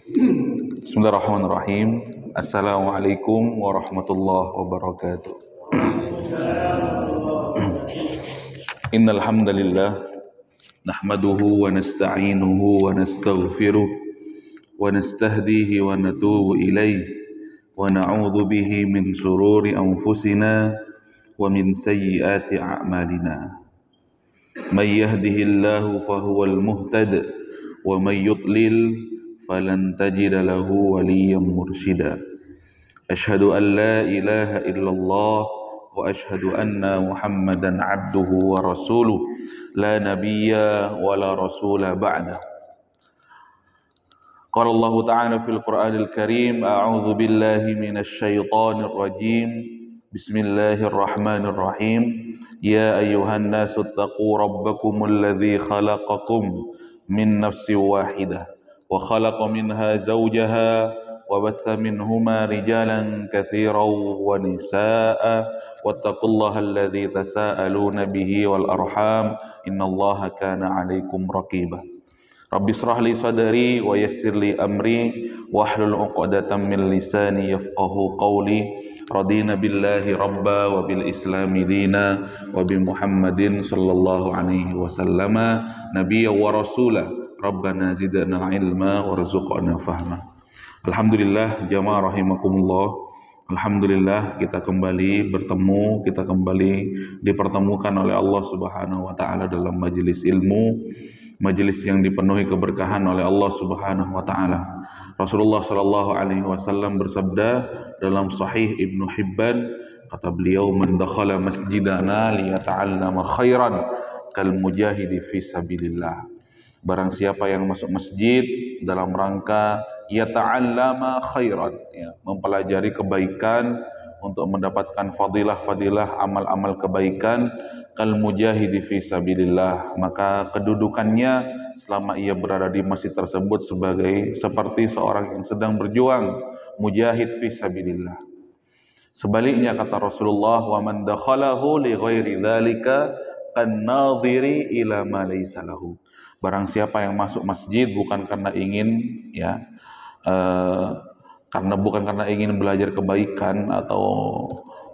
Bismillahirrahmanirrahim. Assalamualaikum warahmatullahi wabarakatuh. Innal hamdalillah nahmaduhu wa nasta'inuhu wa nastaghfiruh wa nastahdihi wa natubu ilaihi wa na'udzu bihi min shururi anfusina wa min sayyiati a'malina. May yahdihillahu fahuwal muhtad wa may yudlil falan tajida lahu waliyan mursyida. Asyhadu an la ilaha illallah wa asyhadu anna Muhammadan abduhu wa rasuluh la nabiyya wa la rasula ba'da. Qala Allah ta'ala fil Qur'anil Karim, a'udzu billahi minasy syaithanir rajim. Bismillahirrahmanirrahim. Ya ayyuhan nasu taqu rabbakumul ladzi khalaqakum min nafsin wahidah wa khalaqa minha zawjaha wa batha minhuma rijalan katsiran wa nisaa'a wattaqullaha alladzi tasaaluna bihi wal arham innallaha kana 'alaikum raqiba. Rabbi shrah li sadri wa yassir li amri wahlul 'uqdatam min lisani yafqahu qawli. Radina billahi rabba wa bil islami dina wa bi Muhammadin sallallahu alaihi wasallama nabiyya wa rasula. Rabbana zidna ilma warzuqna fahma. Alhamdulillah jamaah rahimakumullah. Alhamdulillah kita kembali bertemu, kita kembali dipertemukan oleh Allah Subhanahu wa taala dalam majelis ilmu, majelis yang dipenuhi keberkahan oleh Allah Subhanahu wa taala. Rasulullah sallallahu alaihi wasallam bersabda dalam Sahih Ibnu Hibban, kata beliau, man dakhala masjidana liyata'allama khairan kal mujahidi fi sabilillah. Barang siapa yang masuk masjid dalam rangka yata'allama khairan, ya, mempelajari kebaikan untuk mendapatkan fadilah-fadilah amal-amal kebaikan, kal mujahidi fi sabilillah, maka kedudukannya selama ia berada di masjid tersebut seperti seorang yang sedang berjuang, mujahid fi sabilillah. Sebaliknya kata Rasulullah, wa man dakhalahu li ghairi dzalika kan nadhiri ila ma laysa lahu. Barang siapa yang masuk masjid bukan karena ingin, ya, bukan karena ingin belajar kebaikan atau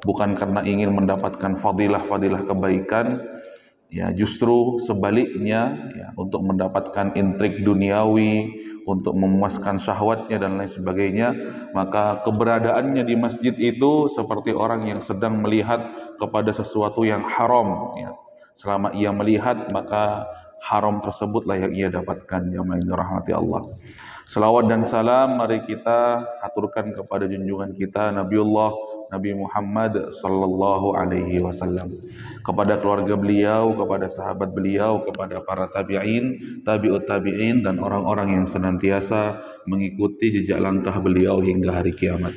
bukan karena ingin mendapatkan fadilah-fadilah kebaikan, ya, justru sebaliknya, ya, untuk mendapatkan intrik duniawi, untuk memuaskan syahwatnya dan lain sebagainya, maka keberadaannya di masjid itu seperti orang yang sedang melihat kepada sesuatu yang haram, ya. Selama ia melihat, maka haram tersebutlah yang ia dapatkan. Yang dirahmati Allah. Selawat dan salam mari kita aturkan kepada junjungan kita Nabiullah Nabi Muhammad sallallahu alaihi wasallam, kepada keluarga beliau, kepada sahabat beliau, kepada para tabi'in, tabi'ut tabi'in, dan orang-orang yang senantiasa mengikuti jejak langkah beliau hingga hari kiamat.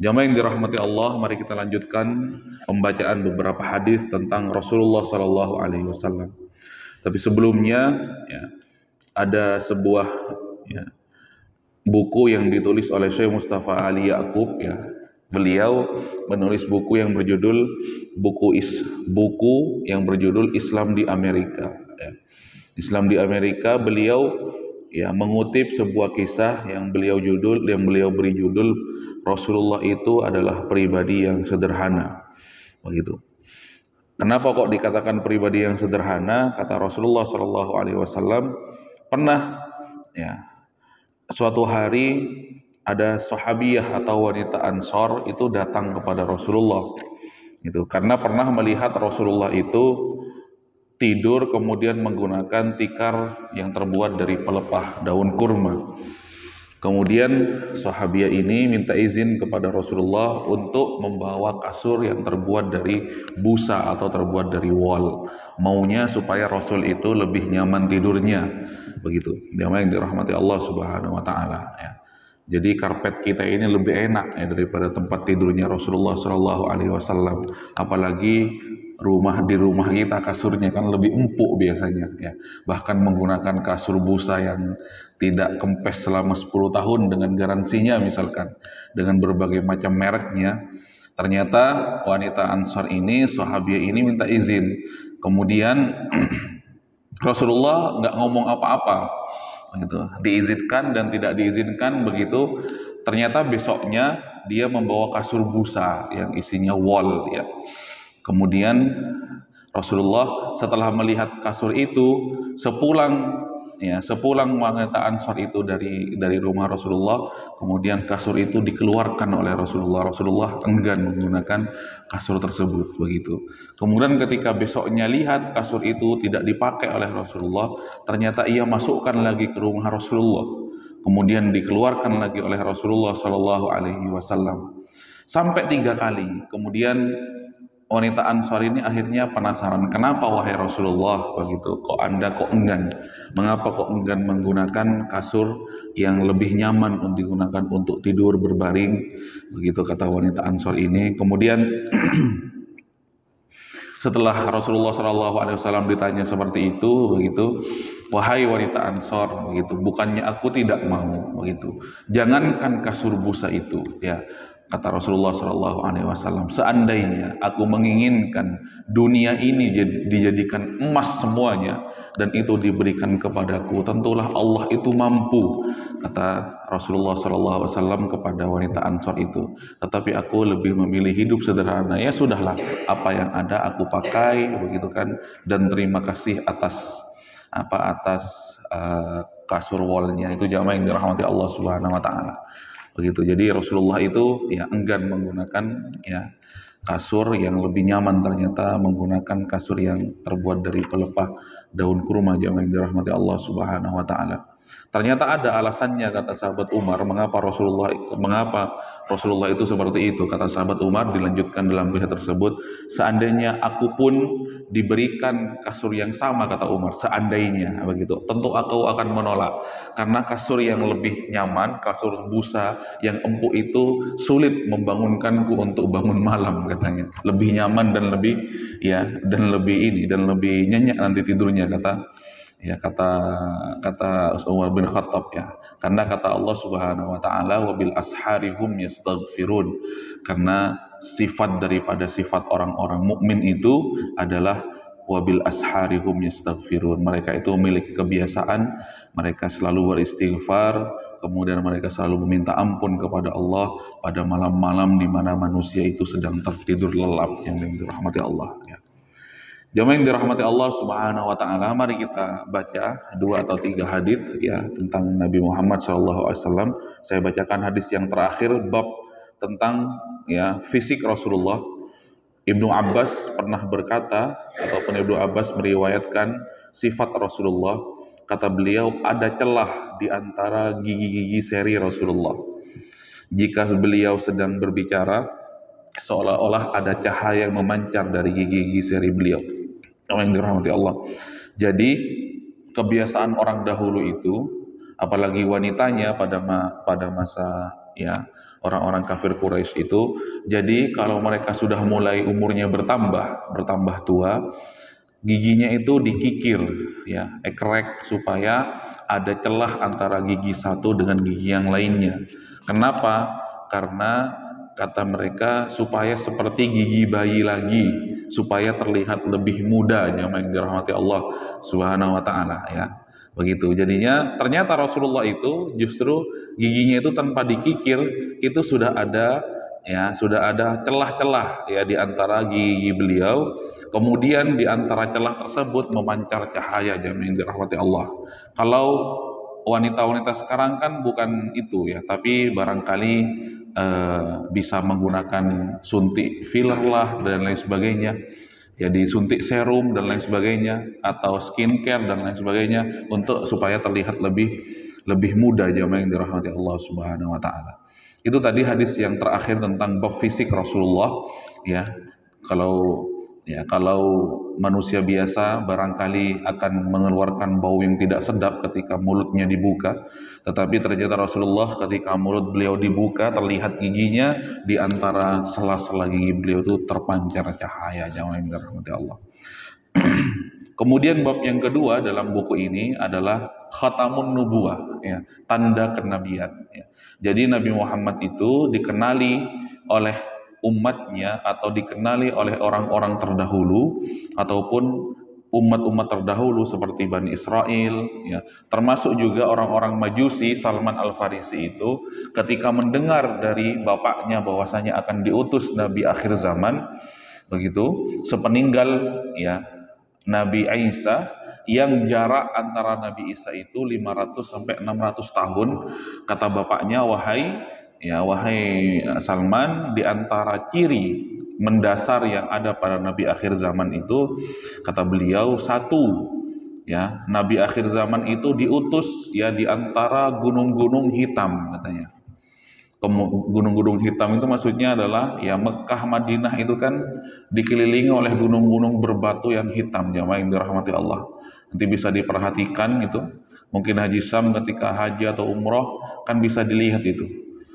Jamaah yang dirahmati Allah, mari kita lanjutkan pembacaan beberapa hadis tentang Rasulullah sallallahu alaihi wasallam. Tapi sebelumnya, ya, ada sebuah, ya, buku yang ditulis oleh Syekh Mustafa Ali Ya'qub, ya. Beliau menulis buku yang berjudul yang berjudul Islam di Amerika, ya. Islam di Amerika. Beliau, ya, mengutip sebuah kisah yang beliau beri judul Rasulullah itu adalah pribadi yang sederhana, begitu. Kenapa kok dikatakan pribadi yang sederhana? Kata Rasulullah Shallallahu Alaihi Wasallam, pernah, ya, suatu hari ada sahabiyah atau wanita Ansor itu datang kepada Rasulullah, itu karena pernah melihat Rasulullah itu tidur kemudian menggunakan tikar yang terbuat dari pelepah daun kurma. Kemudian sahabiyah ini minta izin kepada Rasulullah untuk membawa kasur yang terbuat dari busa atau terbuat dari wol. Maunya supaya Rasul itu lebih nyaman tidurnya, begitu. Jamaah yang dirahmati Allah Subhanahu wa taala, ya. Jadi karpet kita ini lebih enak, ya, daripada tempat tidurnya Rasulullah Shallallahu alaihi wasallam. Apalagi di rumah kita kasurnya kan lebih empuk biasanya, ya. Bahkan menggunakan kasur busa yang tidak kempes selama 10 tahun dengan garansinya, misalkan dengan berbagai macam mereknya. Ternyata wanita Ansar ini, sahabiah ini, minta izin. Kemudian Rasulullah nggak ngomong apa-apa, begitu. Diizinkan dan tidak diizinkan begitu. Ternyata besoknya dia membawa kasur busa yang isinya wol ya. Kemudian Rasulullah setelah melihat kasur itu, sepulang wanita Ansor itu dari rumah Rasulullah, kemudian kasur itu dikeluarkan oleh Rasulullah. Rasulullah enggan menggunakan kasur tersebut begitu. Kemudian ketika besoknya lihat kasur itu tidak dipakai oleh Rasulullah, ternyata ia masukkan lagi ke rumah Rasulullah. Kemudian dikeluarkan lagi oleh Rasulullah Shallallahu Alaihi Wasallam sampai 3 kali. Kemudian wanita Ansar ini akhirnya penasaran, kenapa wahai Rasulullah begitu? Kok Anda kok enggan? Mengapa kok enggan menggunakan kasur yang lebih nyaman untuk digunakan untuk tidur berbaring? Begitu kata wanita Ansar ini. Kemudian setelah Rasulullah SAW ditanya seperti itu, begitu, wahai wanita Ansor, begitu, bukannya aku tidak mau, begitu, jangankan kasur busa itu, ya, kata Rasulullah SAW, seandainya aku menginginkan dunia ini dijadikan emas semuanya dan itu diberikan kepadaku, tentulah Allah itu mampu, kata Rasulullah SAW kepada wanita Ansor itu. Tetapi aku lebih memilih hidup sederhana. Ya sudahlah, apa yang ada aku pakai, begitu kan. Dan terima kasih atas kasur wallnya itu, jamaah yang dirahmati Allah Subhanahu Wa Taala. Begitu. Jadi Rasulullah itu ya enggan menggunakan ya kasur yang lebih nyaman, ternyata menggunakan kasur yang terbuat dari pelepah daun kurma, jamaah yang dirahmati Allah Subhanahu Wa Taala. Ternyata ada alasannya, kata sahabat Umar, mengapa Rasulullah itu seperti itu. Kata sahabat Umar, dilanjutkan dalam kisah tersebut, seandainya aku pun diberikan kasur yang sama, kata Umar, seandainya begitu, tentu aku akan menolak, karena kasur yang lebih nyaman, kasur busa yang empuk itu sulit membangunkanku untuk bangun malam, katanya. Lebih nyaman dan lebih nyenyak nanti tidurnya, kata Umar bin Khattab, ya, karena kata Allah Subhanahu Wa Taala, wabil asharihum yastaghfirun, karena sifat daripada sifat orang-orang mukmin itu adalah wabil asharihum yastaghfirun, mereka itu memiliki kebiasaan, mereka selalu beristighfar, kemudian mereka selalu meminta ampun kepada Allah pada malam-malam di mana manusia itu sedang tertidur lelap, yang dirahmati Allah, ya. Jamaah yang dirahmati Allah Subhanahu Wa Taala, mari kita baca 2 atau 3 hadis ya tentang Nabi Muhammad SAW. Saya bacakan hadis yang terakhir, bab tentang ya fisik Rasulullah. Ibnu Abbas pernah berkata, ataupun Ibnu Abbas meriwayatkan sifat Rasulullah. Kata beliau, ada celah di antara gigi-gigi seri Rasulullah. Jika beliau sedang berbicara, seolah-olah ada cahaya yang memancar dari gigi-gigi seri beliau. Yang dirahmati Allah. Jadi kebiasaan orang dahulu itu, apalagi wanitanya pada masa ya orang-orang kafir Quraisy itu, jadi kalau mereka sudah mulai umurnya bertambah tua, giginya itu dikikir, ya, ekrek, supaya ada celah antara gigi satu dengan gigi yang lainnya. Kenapa? Karena kata mereka supaya seperti gigi bayi lagi, supaya terlihat lebih muda, yang dirahmati Allah Subhanahu Wa Taala, ya. Begitu. Jadinya ternyata Rasulullah itu justru giginya itu tanpa dikikir itu sudah ada celah-celah ya di antara gigi beliau. Kemudian di antara celah tersebut memancar cahaya, yang dirahmati Allah. Kalau wanita-wanita sekarang kan bukan itu ya, tapi barangkali bisa menggunakan suntik filler lah dan lain sebagainya, ya, disuntik serum dan lain sebagainya, atau skincare dan lain sebagainya untuk supaya terlihat lebih muda, jamaah yang dirahmati Allah Subhanahu Wa Taala. Itu tadi hadis yang terakhir tentang bab fisik Rasulullah, ya. Kalau manusia biasa barangkali akan mengeluarkan bau yang tidak sedap ketika mulutnya dibuka, tetapi ternyata Rasulullah ketika mulut beliau dibuka terlihat giginya, di antara sela-sela gigi beliau itu terpancar cahaya, jamaah yang dirahmati Allah. Kemudian bab yang kedua dalam buku ini adalah khatamun nubuwah, ya, tanda kenabian, ya. Jadi Nabi Muhammad itu dikenali oleh umatnya atau dikenali oleh orang-orang terdahulu ataupun umat-umat terdahulu seperti Bani Israel, ya, termasuk juga orang-orang Majusi. Salman Al-Farisi itu ketika mendengar dari bapaknya bahwasanya akan diutus Nabi akhir zaman, begitu, sepeninggal ya Nabi Isa, yang jarak antara Nabi Isa itu 500 sampai 600 tahun, kata bapaknya, wahai Salman, di antara ciri mendasar yang ada pada Nabi akhir zaman itu, kata beliau, satu, ya, Nabi akhir zaman itu diutus ya di antara gunung-gunung hitam, katanya. Gunung-gunung hitam itu maksudnya adalah ya Mekah Madinah itu kan dikelilingi oleh gunung-gunung berbatu yang hitam, jamaah yang dirahmati Allah. Nanti bisa diperhatikan itu, mungkin Haji Sam ketika haji atau umroh kan bisa dilihat itu.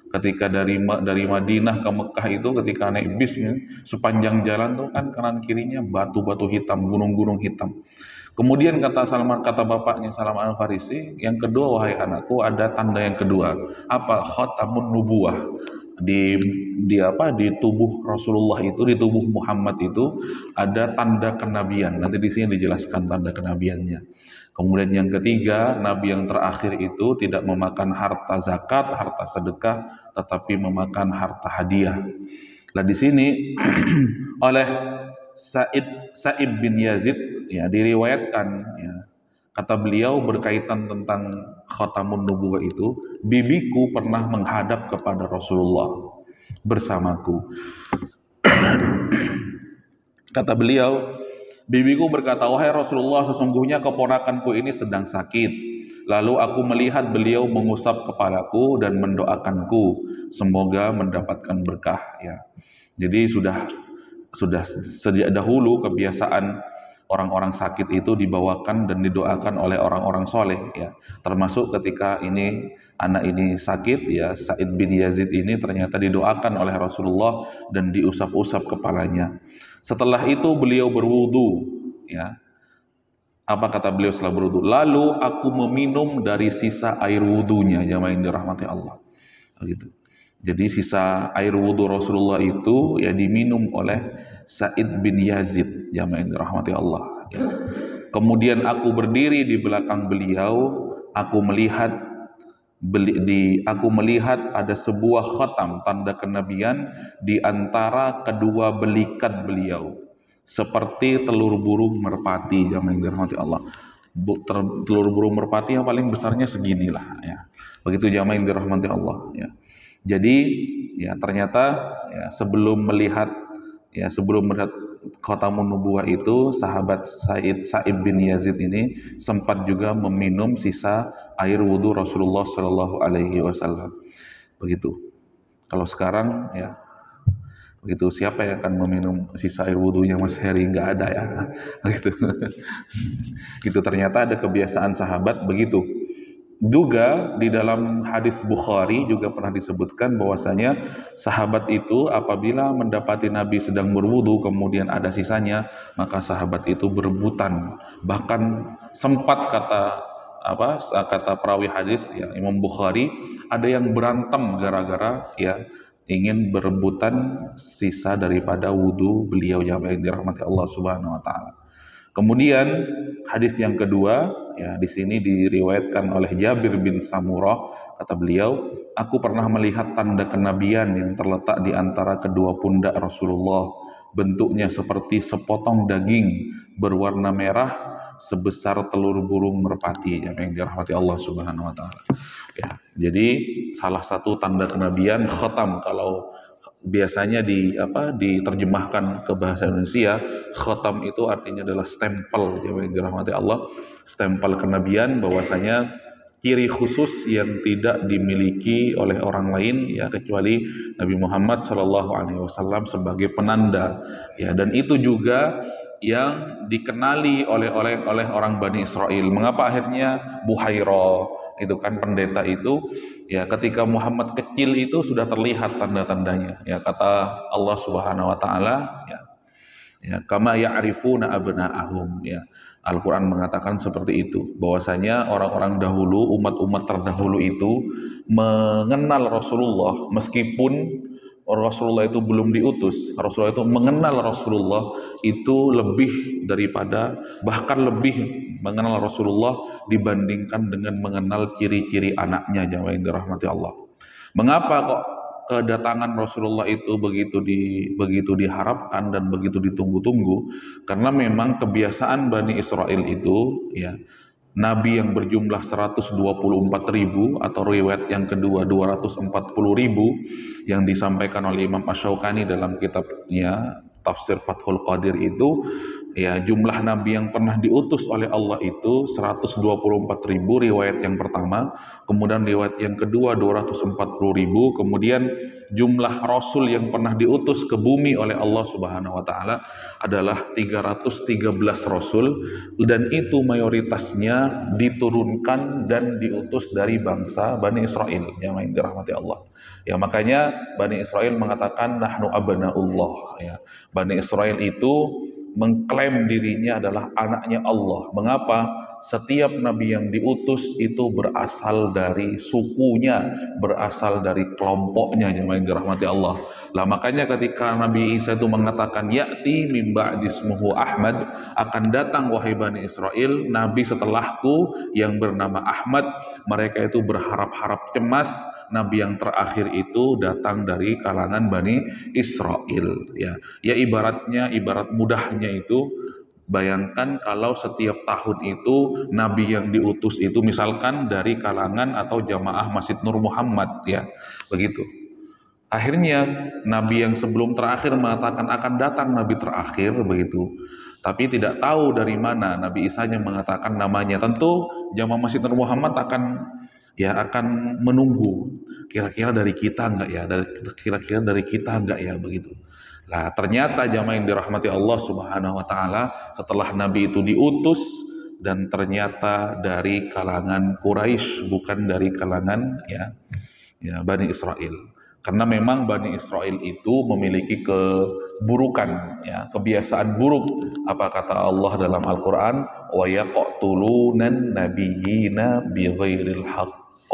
Ketika dari Madinah ke Mekah itu, ketika naik bis ya, sepanjang jalan tuh kan kanan kirinya batu-batu hitam, gunung-gunung hitam. Kemudian kata bapaknya Salman Al-Farisi, yang kedua, wahai anakku, ada tanda yang kedua. Apa? Khatamun nubuwah. Di tubuh Rasulullah itu, di tubuh Muhammad itu ada tanda kenabian. Nanti di sini dijelaskan tanda kenabiannya. Kemudian yang ketiga, nabi yang terakhir itu tidak memakan harta zakat, harta sedekah, tetapi memakan harta hadiah. Nah di sini oleh Sa'ib bin Yazid ya diriwayatkan, ya, kata beliau berkaitan tentang khatamun nubuwah itu, bibiku pernah menghadap kepada Rasulullah bersamaku. Kata beliau, bibiku berkata, wahai Rasulullah, sesungguhnya keponakanku ini sedang sakit. Lalu aku melihat beliau mengusap kepalaku dan mendoakanku, semoga mendapatkan berkah. Ya, jadi sudah sejak dahulu kebiasaan orang-orang sakit itu dibawakan dan didoakan oleh orang-orang soleh, ya. Termasuk ketika anak ini sakit, ya, Sa'id bin Yazid ini ternyata didoakan oleh Rasulullah dan diusap-usap kepalanya. Setelah itu beliau berwudu, ya. Apa kata beliau setelah berwudu? Lalu aku meminum dari sisa air wudunya, jamaah yang dirahmati Allah. Begitu. Jadi sisa air wudu Rasulullah itu ya diminum oleh Sa'id bin Yazid, jamaah yang dirahmati Allah. Ya. Kemudian aku berdiri di belakang beliau, aku melihat ada sebuah khatam, tanda kenabian di antara kedua belikat beliau, seperti telur burung merpati, jamaah yang dirahmati Allah. Telur burung merpati yang paling besarnya seginilah, ya. Begitu jamaah yang dirahmati Allah, ya. Jadi ya ternyata ya sebelum melihat khatamun nubuwah itu, sahabat Sa'id bin Yazid ini sempat juga meminum sisa air wudhu Rasulullah Shallallahu Alaihi Wasallam. Begitu. Kalau sekarang ya begitu, siapa yang akan meminum sisa air wudhunya Mas Heri? Nggak ada, ya. Begitu. Itu ternyata ada kebiasaan sahabat begitu. Juga di dalam hadis Bukhari juga pernah disebutkan bahwasanya sahabat itu apabila mendapati Nabi sedang berwudu kemudian ada sisanya, maka sahabat itu berebutan. Bahkan sempat kata perawi hadis, ya, Imam Bukhari, ada yang berantem gara-gara ya ingin berebutan sisa daripada wudu beliau, yang dirahmati Allah Subhanahu wa taala. Kemudian hadis yang kedua, ya, di sini diriwayatkan oleh Jabir bin Samurah, kata beliau, aku pernah melihat tanda kenabian yang terletak di antara kedua pundak Rasulullah, bentuknya seperti sepotong daging berwarna merah sebesar telur burung merpati, yang dirahmati Allah Subhanahu wa taala. Ya, jadi salah satu tanda kenabian khatam, kalau biasanya diterjemahkan ke bahasa Indonesia, khatam itu artinya adalah stempel, yang dirahmati Allah, stempel kenabian, bahwasanya ciri khusus yang tidak dimiliki oleh orang lain, ya, kecuali Nabi Muhammad Shallallahu Alaihi Wasallam sebagai penanda, ya. Dan itu juga yang dikenali oleh orang Bani Israel. Mengapa akhirnya Buhaira itu kan pendeta itu, ya, ketika Muhammad kecil itu sudah terlihat tanda-tandanya, ya, kata Allah Subhanahu wa taala, ya, kama ya'rifuna abna'ahum, ya. Al-Qur'an mengatakan seperti itu, bahwasanya orang-orang dahulu, umat-umat terdahulu itu mengenal Rasulullah meskipun Rasulullah itu belum diutus, Rasulullah itu mengenal Rasulullah itu lebih daripada, bahkan lebih mengenal Rasulullah dibandingkan dengan mengenal ciri-ciri anaknya, jamaah yang dirahmati Allah. Mengapa kok kedatangan Rasulullah itu begitu diharapkan dan begitu ditunggu-tunggu? Karena memang kebiasaan Bani Israel itu, ya, Nabi yang berjumlah 124.000 atau riwayat yang kedua 240.000 yang disampaikan oleh Imam Asy-Syaukani dalam kitabnya Tafsir Fathul Qadir itu, ya, jumlah nabi yang pernah diutus oleh Allah itu 124.000 riwayat yang pertama, kemudian riwayat yang kedua 240.000, kemudian jumlah rasul yang pernah diutus ke bumi oleh Allah Subhanahu wa taala adalah 313 rasul, dan itu mayoritasnya diturunkan dan diutus dari bangsa Bani Israel yang dirahmati Allah. Ya, makanya Bani Israel mengatakan nahnu abnaullah, ya. Bani Israel itu mengklaim dirinya adalah anaknya Allah. Mengapa? Setiap nabi yang diutus itu berasal dari sukunya, berasal dari kelompoknya, yang dirahmati Allah. Lah makanya ketika Nabi Isa itu mengatakan ya'ti min ba'di ismuhu Ahmad, akan datang wahai Bani Israel nabi setelahku yang bernama Ahmad, mereka itu berharap-harap cemas nabi yang terakhir itu datang dari kalangan Bani Israel, ya. Ya ibarat mudahnya itu, bayangkan kalau setiap tahun itu nabi yang diutus itu misalkan dari kalangan atau jamaah Masjid Nur Muhammad, ya, begitu. Akhirnya nabi yang sebelum terakhir mengatakan akan datang nabi terakhir, begitu. Tapi tidak tahu dari mana Nabi Isa yang mengatakan namanya. Tentu jamaah Masjid Nur Muhammad akan menunggu, kira-kira dari kita enggak ya, kira-kira dari kita enggak ya, begitu. Nah, ternyata jamaah yang dirahmati Allah Subhanahu wa taala, setelah nabi itu diutus, dan ternyata dari kalangan Quraisy, bukan dari kalangan Bani Israel. Karena memang Bani Israel itu memiliki keburukan, ya, kebiasaan buruk. Apa kata Allah dalam Al-Qur'an? Wa yaqtulunan nabiyyina bighairil haqq.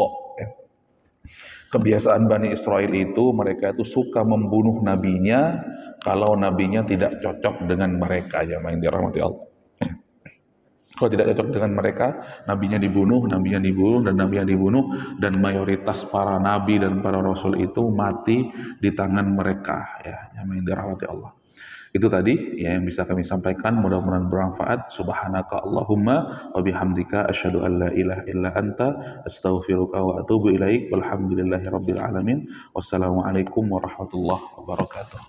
Kebiasaan Bani Israel itu, mereka itu suka membunuh nabinya kalau nabinya tidak cocok dengan mereka, ya, yang dirahmati Allah. Kalau tidak cocok dengan mereka, nabinya dibunuh, dan nabinya dibunuh, dan mayoritas para nabi dan para rasul itu mati di tangan mereka, ya, yang dirahmati Allah. Itu tadi, ya, yang bisa kami sampaikan, mudah-mudahan bermanfaat. Subhanaka Allahumma wa bihamdika asyhadu an la ilaha illa anta astaghfiruka wa atubu ilaik. Walhamdulillahi rabbil alamin. Wassalamualaikum warahmatullahi wabarakatuh.